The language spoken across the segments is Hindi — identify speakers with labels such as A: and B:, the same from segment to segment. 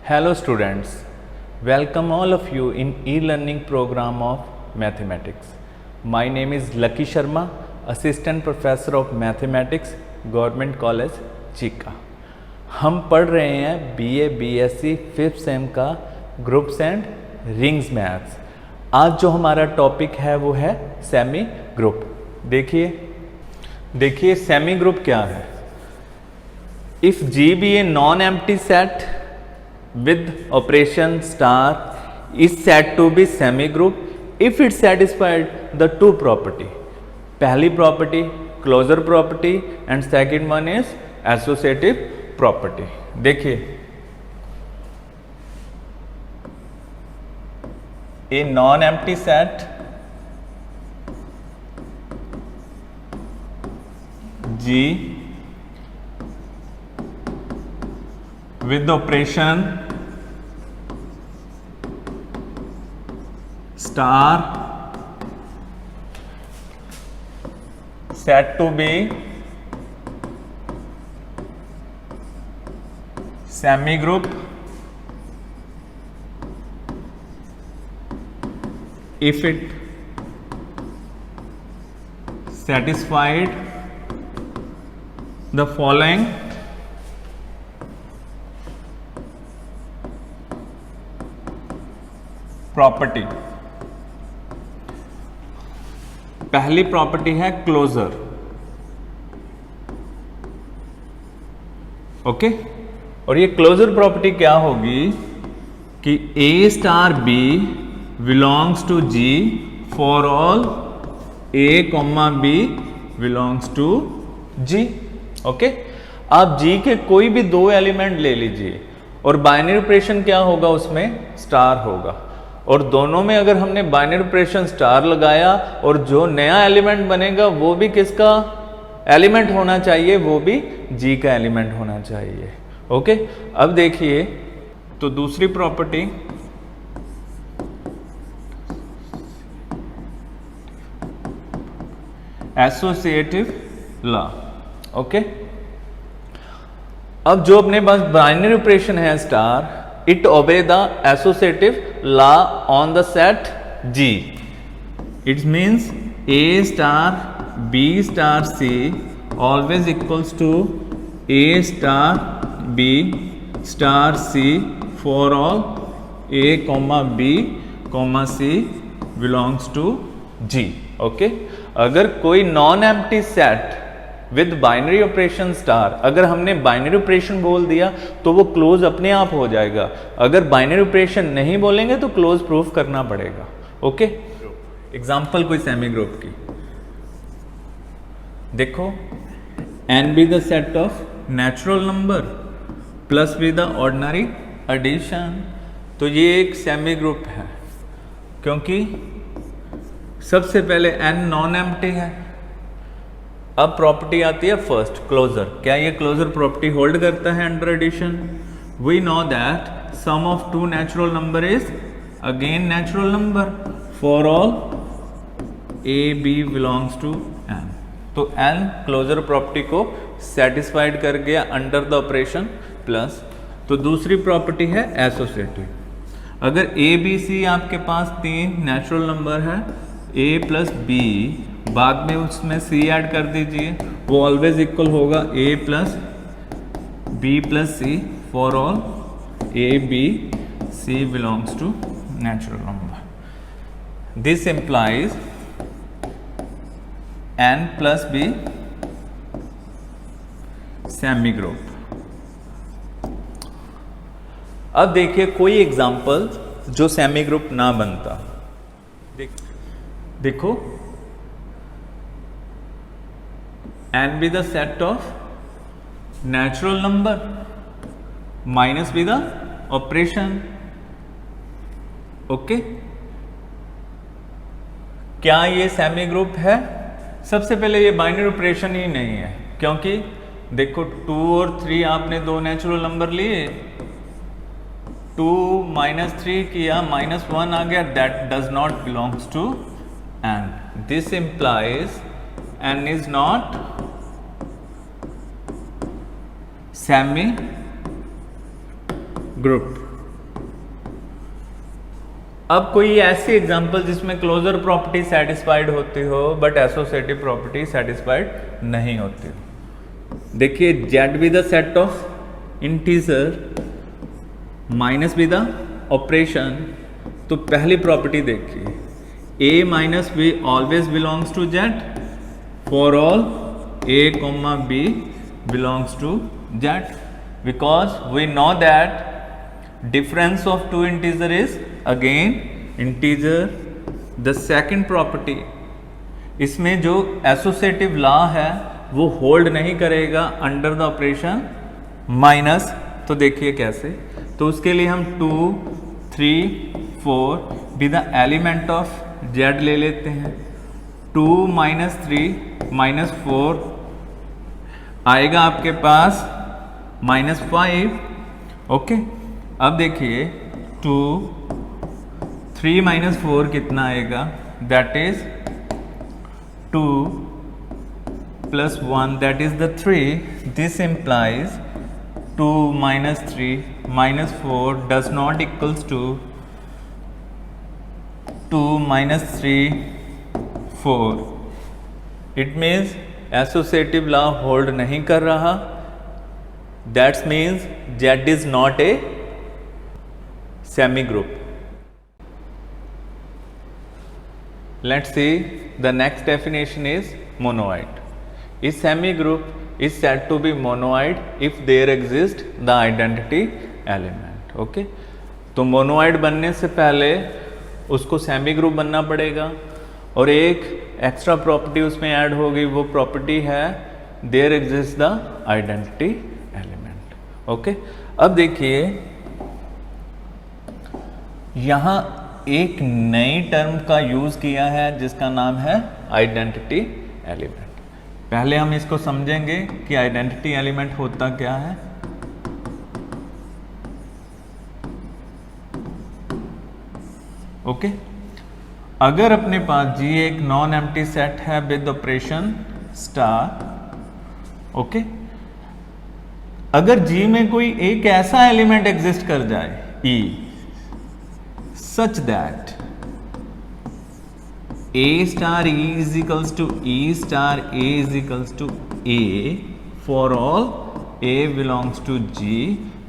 A: Hello students, welcome all of you in e-learning program of mathematics. My name is Lucky Sharma, Assistant Professor of Mathematics, Government College, Chika. हम पढ़ रहे हैं BA BSc 5th सेम का ग्रुप्स एंड रिंग्स मैथ्स। आज जो हमारा टॉपिक है वो है सेमी ग्रुप। देखिए सेमी ग्रुप क्या है। If G be a non-empty set with operation star is said to be semi group if it satisfied the two property. पहली property closure property and second one is associative property. देखिए a non-empty set G with the operation star said to be semi group if it satisfied the following property. पहली प्रॉपर्टी है क्लोजर, ओके। और ये क्लोजर प्रॉपर्टी क्या होगी कि A star B belongs to G for all A, B belongs to G, okay. आप G के कोई भी दो एलिमेंट ले लीजिए और बाइनरी ऑपरेशन क्या होगा, उसमें स्टार होगा। और दोनों में अगर हमने बाइनरी ऑपरेशन स्टार लगाया और जो नया एलिमेंट बनेगा वो भी किसका एलिमेंट होना चाहिए, वो भी G का एलिमेंट होना चाहिए, ओके। अब देखिए तो दूसरी प्रॉपर्टी एसोसिएटिव लॉ, ओके। अब जो अपने पास बाइनरी ऑपरेशन है star, it obey the associative law on the set G. It means A star B star C always equals to A star B star C for all A, B, C belongs to G. Okay? अगर कोई non empty set with binary operation star, अगर हमने बाइनरी ऑपरेशन बोल दिया तो वो क्लोज अपने आप हो जाएगा। अगर बाइनरी ऑपरेशन नहीं बोलेंगे तो क्लोज प्रूफ करना पड़ेगा, ओके। एग्जांपल कोई सेमी ग्रुप की देखो, n be the set of natural number plus be the ordinary addition. तो ये एक सेमी ग्रुप है क्योंकि सबसे पहले n नॉन एम्प्टी है। अब प्रॉपर्टी आती है फर्स्ट क्लोजर। क्या ये क्लोजर प्रॉपर्टी होल्ड करता है under addition? We know that sum of two natural number is again natural number for all A, B belongs to N। तो N क्लोजर प्रॉपर्टी को सेटिस्फाइड कर गया अंडर द ऑपरेशन प्लस। तो दूसरी प्रॉपर्टी है एसोसिएटिव। अगर A, B, C आपके पास तीन नेचुरल नंबर है, A प्लस B, बाद में उसमें C ऐड कर दीजिए, वो ऑलवेज इक्वल होगा A plus B plus C for all A, B, C belongs to natural number. This implies N plus B semigroup. अब देखिए कोई एग्जाम्पल जो सेमी ग्रुप ना बनता। देखो n be the set of natural number minus be the operation, okay. क्या ये सेमी ग्रुप है? सबसे पहले ये बाइनरी ऑपरेशन ही नहीं है क्योंकि देखो 2 और 3 आपने दो नेचुरल नंबर लिए, 2 माइनस 3 किया, -1 आ गया, that does not belongs to n. This implies n is not semi group. अब कोई ऐसी एग्जांपल जिसमें क्लोजर प्रॉपर्टी सेटिस्फाइड होती हो बट एसोसिएटिव प्रॉपर्टी सेटिस्फाइड नहीं होती हो। देखिए Z be the set of integer minus be the operation. तो पहली प्रॉपर्टी देखिए, A minus B always belongs to Z for all a comma b belongs to z, because we know that difference of two integer is again integer। the second property, इसमें जो एसोसिएटिव लॉ है वो होल्ड नहीं करेगा अंडर द ऑपरेशन माइनस। तो देखिए कैसे, तो उसके लिए हम 2 3 4 B the element of z ले लेते हैं। 2 माइनस 3 माइनस 4 आएगा आपके पास -5। ओके, अब देखिए 2 3 माइनस 4 कितना आएगा, that is 2 plus 1 that is the 3। This implies 2 minus 3 minus 4 does not equals to 2 minus 3 4। It means associative law hold नहीं कर रहा। That's means Z is not a semi group. Let's see the next definition is monoid. A semi group is said to be monoid if there exist the identity element. Okay, तो मोनोइड बनने से पहले उसको सेमी ग्रुप बनना पड़ेगा और एक एक्स्ट्रा प्रॉपर्टी उसमें ऐड होगी, वो प्रॉपर्टी है there exist the identity element. Okay, अब देखिए यहां एक नई टर्म का यूज किया है जिसका नाम है आइडेंटिटी एलिमेंट। पहले हम इसको समझेंगे कि आइडेंटिटी एलिमेंट होता क्या है। ओके, अगर अपने पास जी एक नॉन एम्प्टी सेट है विद ऑपरेशन स्टार। ओके, अगर जी में कोई एक ऐसा एलिमेंट एग्जिस्ट कर जाए E such that A star E is equals to E star A is equals to A for all A belongs to G,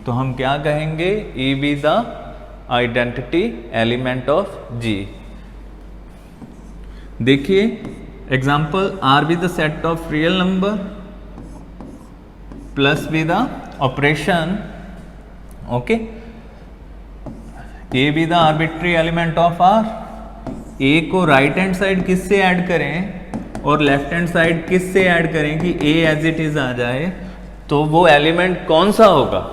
A: तो हम क्या कहेंगे, E be the identity element of G. देखिए example, R be the set of real number plus be the operation. Okay, A be the arbitrary element of R. ए को राइट हैंड साइड किससे ऐड करें और लेफ्ट हैंड साइड किससे ऐड करें कि ए एज इट इज आ जाए, तो वो एलिमेंट कौन सा होगा,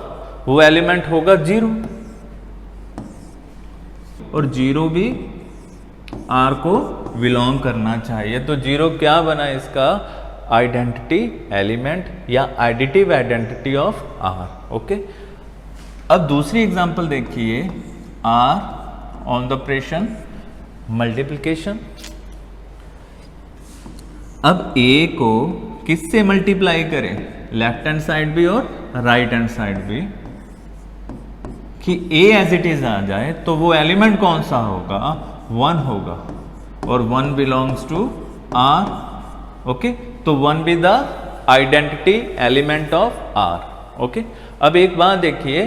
A: वो एलिमेंट होगा 0 और 0 भी आर को बिलोंग करना चाहिए। तो 0 क्या बना इसका, आइडेंटिटी एलिमेंट या additive identity of R. Okay, अब दूसरी एग्जांपल देखिए, R on the operation multiplication. अब ए को किससे मल्टीप्लाई करें, लेफ्ट हैंड साइड भी और राइट हैंड साइड भी, कि ए एज इट इज आ जाए, तो वो एलिमेंट कौन सा होगा, 1 होगा और 1 बिलोंग्स टू आर। ओके, तो 1 be the identity element of R. Okay, अब एक बात देखिए,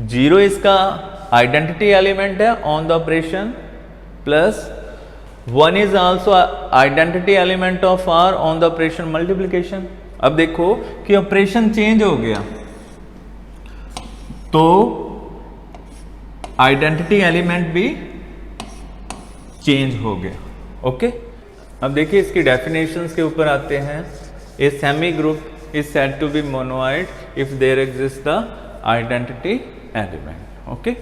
A: 0 इसका आइडेंटिटी एलिमेंट है on the operation plus 1 is also identity element of R on the operation multiplication. अब देखो कि ऑपरेशन चेंज हो गया तो आइडेंटिटी एलिमेंट भी चेंज हो गया। ओके, अब देखिए इसकी डेफिनेशंस के ऊपर आते हैं। A semi group is said to be monoid if there exist the identity element. Okay,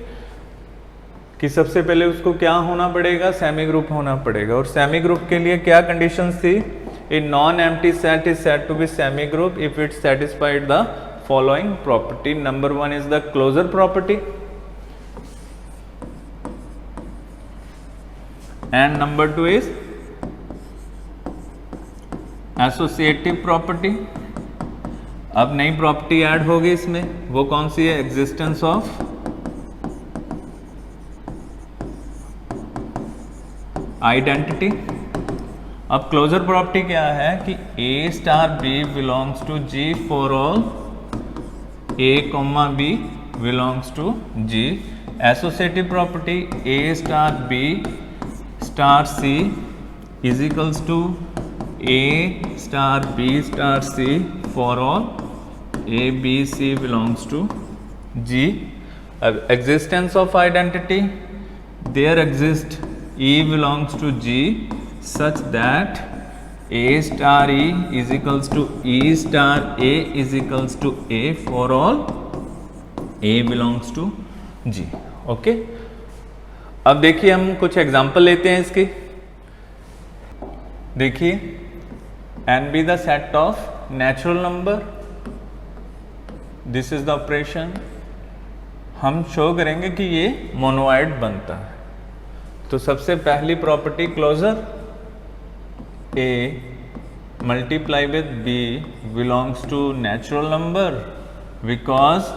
A: कि सबसे पहले उसको क्या होना पड़ेगा, सेमी ग्रुप होना पड़ेगा। और सेमी ग्रुप के लिए क्या कंडीशंस थी, a non empty set is said to be semi group if it satisfied the following property. Number 1 is the closure property and number 2 is associative property. अब नई प्रॉपर्टी ऐड होगी इसमें, वो कौन सी है, एग्जिस्टेंस ऑफ आइडेंटिटी। अब क्लोजर प्रॉपर्टी क्या है कि A star B belongs to G for all A comma B belongs to G. Associative property A star B star C is equals to A star B star C for all A B C belongs to G. अब existence of identity, there exist E belongs to G such that A star E is equals to E star A is equals to A for all A belongs to G। Okay, अब देखिए हम कुछ एग्जांपल लेते हैं इसके। देखिए N be the set of natural number, this is the operation। हम शो करेंगे कि ये मोनोइड बनता है। तो सबसे पहली property closure, a multiply with b belongs to natural number because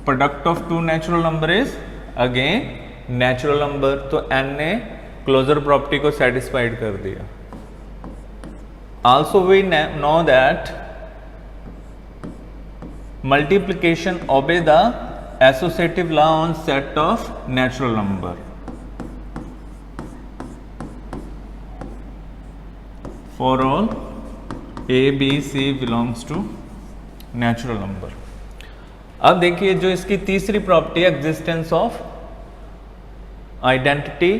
A: product of two natural number is again natural number. तो एन ने क्लोजर प्रॉपर्टी को सेटिस्फाइड कर दिया। Also we know that multiplication obey the associative law on set of natural number। For all A B C belongs to natural number। अब देखिए जो इसकी तीसरी property existence of identity,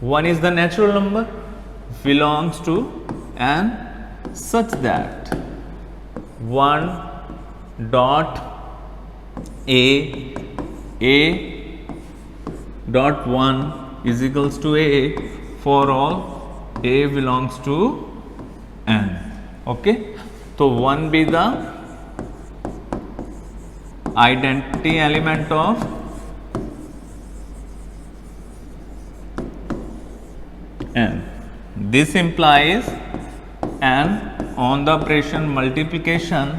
A: one is the natural number belongs to n such that 1 dot A dot 1 is equals to A for all A belongs to n। Okay, तो 1 be the identity element of n। This implies n on the operation multiplication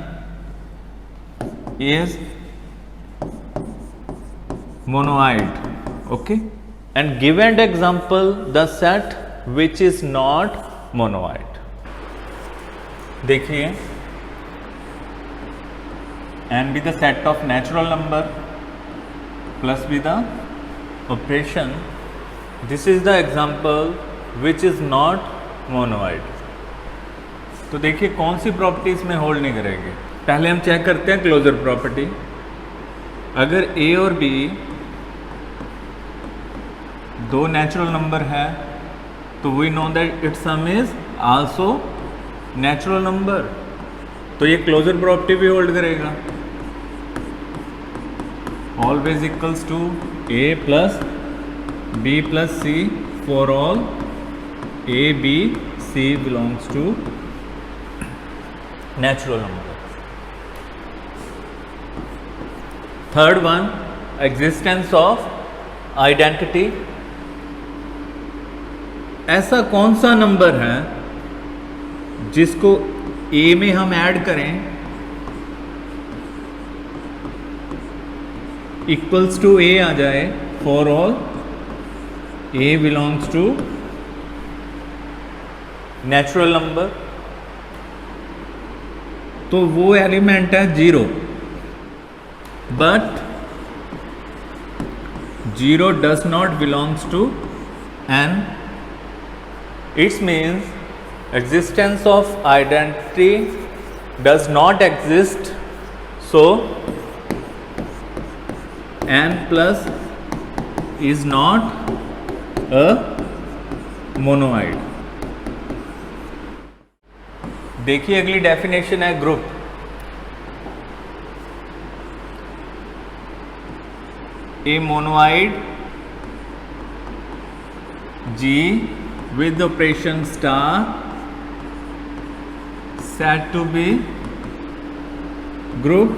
A: is monoid। okay, and given example the set which is not monoid। देखिए n be the set of natural number plus be the operation, this is the example which is not monoid। तो देखिए कौन सी प्रॉपर्टी इसमें होल्ड नहीं करेगी। पहले हम चेक करते हैं क्लोजर प्रॉपर्टी। अगर a और b दो नेचुरल नंबर है तो we know that it's sum is also natural number, तो ये क्लोजर प्रॉपर्टी भी होल्ड करेगा। Always equals to a plus b plus c for all a b c belongs to natural number. Third one, existence of identity. ऐसा कौन सा नंबर है जिसको A में हम ऐड करें इक्वल्स टू A आ जाए for all A belongs to natural number. तो वो एलिमेंट है 0, but 0 does not belongs to n। It means existence of identity does not exist, so n plus is not a monoid। देखिए अगली डेफिनेशन है group. A monoid G with operation star said to be group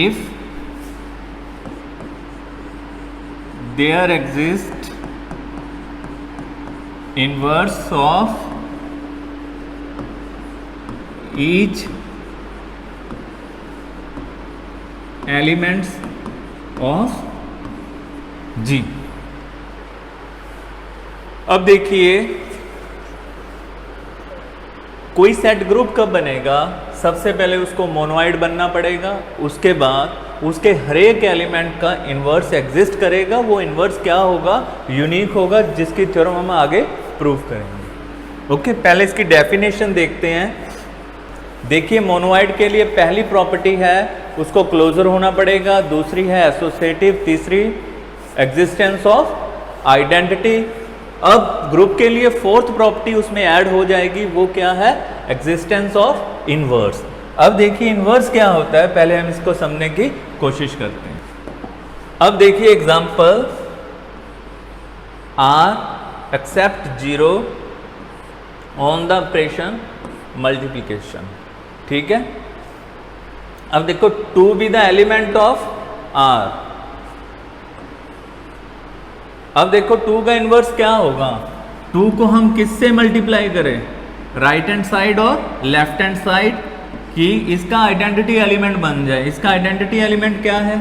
A: if there exists inverse of each elements of G. अब देखिए कोई सेट ग्रुप कब बनेगा, सबसे पहले उसको मोनोइड बनना पड़ेगा, उसके बाद उसके हर एक एलिमेंट का इन्वर्स एग्जिस्ट करेगा। वो इन्वर्स क्या होगा, यूनिक होगा, जिसकी थ्योरम हम आगे प्रूव करेंगे। ओके, पहले इसकी डेफिनेशन देखते हैं। देखिए मोनोइड के लिए पहली प्रॉपर्टी है उसको क्लोजर होना पड़ेगा, दूसरी है एसोसिएटिव, तीसरी एग्जिस्टेंस ऑफ आइडेंटिटी। अब ग्रुप के लिए फोर्थ प्रॉपर्टी उसमें ऐड हो जाएगी, वो क्या है, एग्जिस्टेंस ऑफ इनवर्स। अब देखिए इनवर्स क्या होता है, पहले हम इसको समझने की कोशिश करते हैं। अब देखिए example, R except 0 on the operation multiplication. ठीक है, अब देखो 2 be the element of R. अब देखो 2 का इन्वर्स क्या होगा, 2 को हम किससे मल्टीप्लाई करें, राइट हैंड साइड और लेफ्ट हैंड साइड, कि इसका आइडेंटिटी एलिमेंट बन जाए। इसका आइडेंटिटी एलिमेंट क्या है,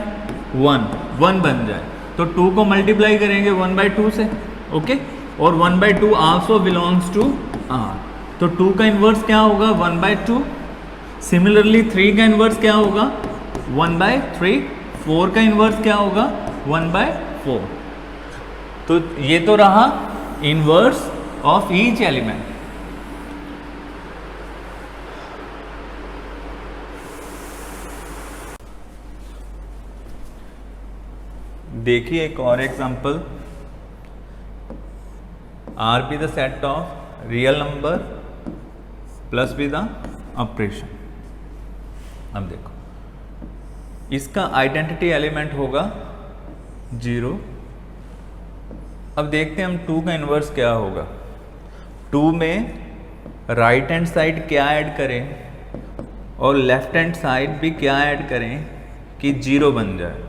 A: 1 बन जाए। तो 2 को मल्टीप्लाई करेंगे 1/2 से। ओके, और 1/2 आल्सो बिलोंग्स टू आर, तो 2 का इन्वर्स क्या होगा, 1/2। सिमिलरली 3 का इन्वर्स क्या होगा, 1/3। 4 का इन्वर्स क्या होगा, 1/4। तो ये तो रहा इनवर्स ऑफ ईच एलिमेंट। देखिए एक और example, are be the set of real number plus be the operation. अब देखो इसका आइडेंटिटी एलिमेंट होगा 0। अब देखते हैं हम 2 का इन्वर्स क्या होगा। 2 में राइट हैंड साइड क्या ऐड करें और लेफ्ट हैंड साइड भी क्या ऐड करें कि 0 बन जाए।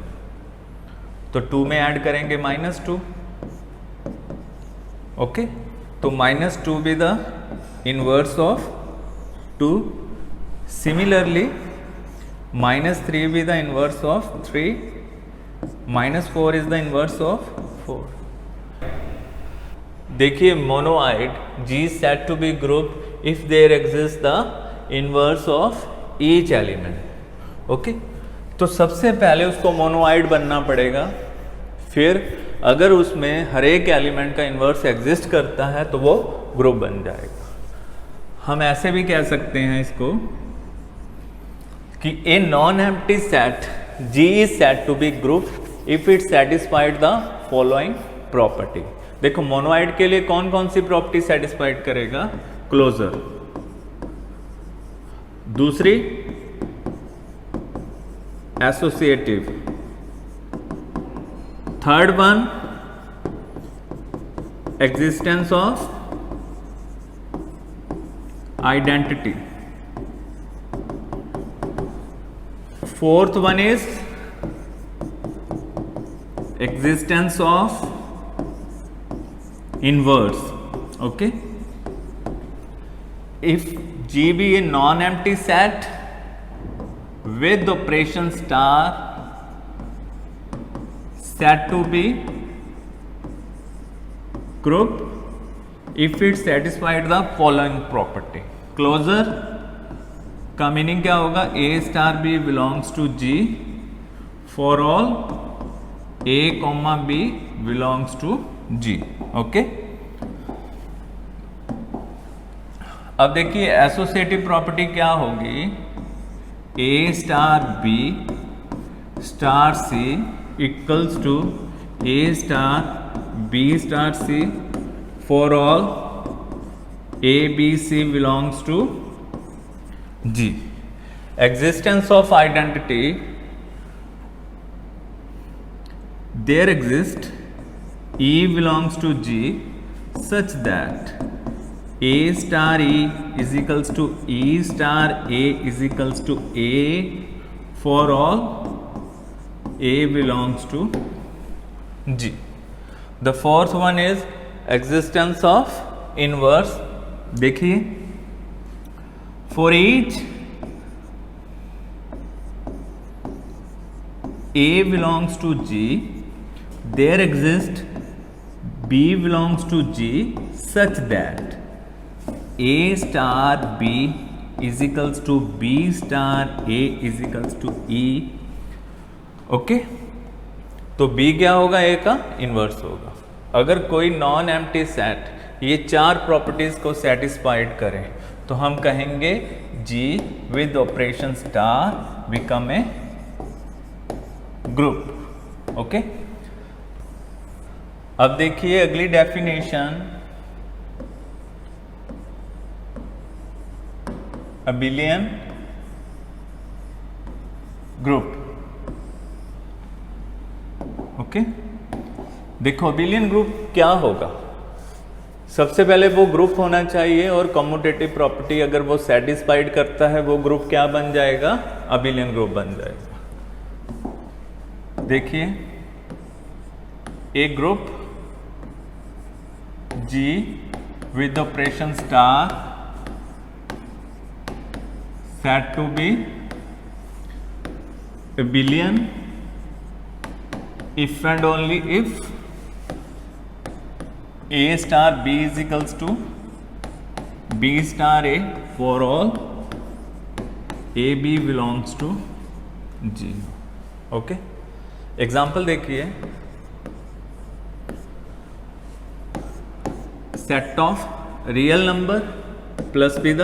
A: तो 2 में ऐड करेंगे -2। ओके, तो -2 be the inverse of 2। Similarly -3 be the inverse of 3, -4 is the inverse of 4। देखिए monoid G is said to be group if there exists the inverse of each element। Okay, तो सबसे पहले उसको मोनोइड बनना पड़ेगा, फिर अगर उसमें हर एक एलिमेंट का इन्वर्स एग्जिस्ट करता है तो वो ग्रुप बन जाएगा। हम ऐसे भी कह सकते हैं इसको कि ए non empty set G is said to be group if it satisfied the following property। देखो मोनोइड के लिए कौन कौन सी प्रॉपर्टी सेटिस्फाइड करेगा, क्लोजर, दूसरी associative, third one existence of identity, fourth one is existence of inverse। okay, if G be a non-empty set with operation star set to be group if it satisfied the following property। closure का मीनिंग क्या होगा, A star B belongs to G for all A, B belongs to G। Okay, अब देखिए एसोसिएटिव प्रॉपर्टी क्या होगी, A star B star C equals to A star B star C for all A B C belongs to G। Existence of identity, there exist E belongs to G such that A star E is equals to E star A is equals to A for all A belongs to G। The fourth one is existence of inverse। देखिए for each A belongs to G, there exists B belongs to G such that A star B is equals to B star A is equals to E. Okay, तो B क्या होगा? A का इन्वर्स होगा। अगर कोई नॉन एम्प्टी सेट ये चार प्रॉपर्टीज को सेटिस्फाइड करे तो हम कहेंगे G with operation star become a group. Okay, अब देखिए अगली डेफिनेशन, अबिलियन ग्रुप। ओके, देखो अबिलियन ग्रुप क्या होगा? सबसे पहले वो ग्रुप होना चाहिए और कम्यूटेटिव प्रॉपर्टी अगर वो सेटिस्फाइड करता है वो ग्रुप क्या बन जाएगा? अबिलियन ग्रुप बन जाएगा। देखिए एक group G with operation star said to be abelian if and only if A star B is equals to B star A for all A B belongs to G। Okay, example देखिए, set of real number plus be the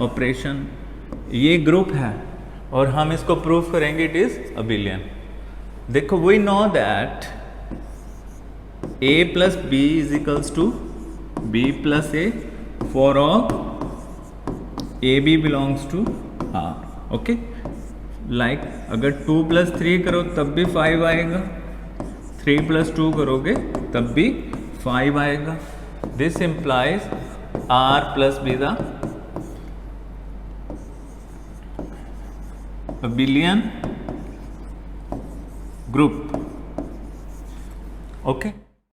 A: operation, ये ग्रुप है और हम इसको प्रूव करेंगे इट इज अबिलियन। देखो we know that A plus B is equals to B plus A for all A B belongs to R। Okay, like अगर 2 plus 3 करो तब भी 5 आएगा, 3 plus 2 करोगे तब भी 5 आएगा। This implies R plus B the abelian group। Okay,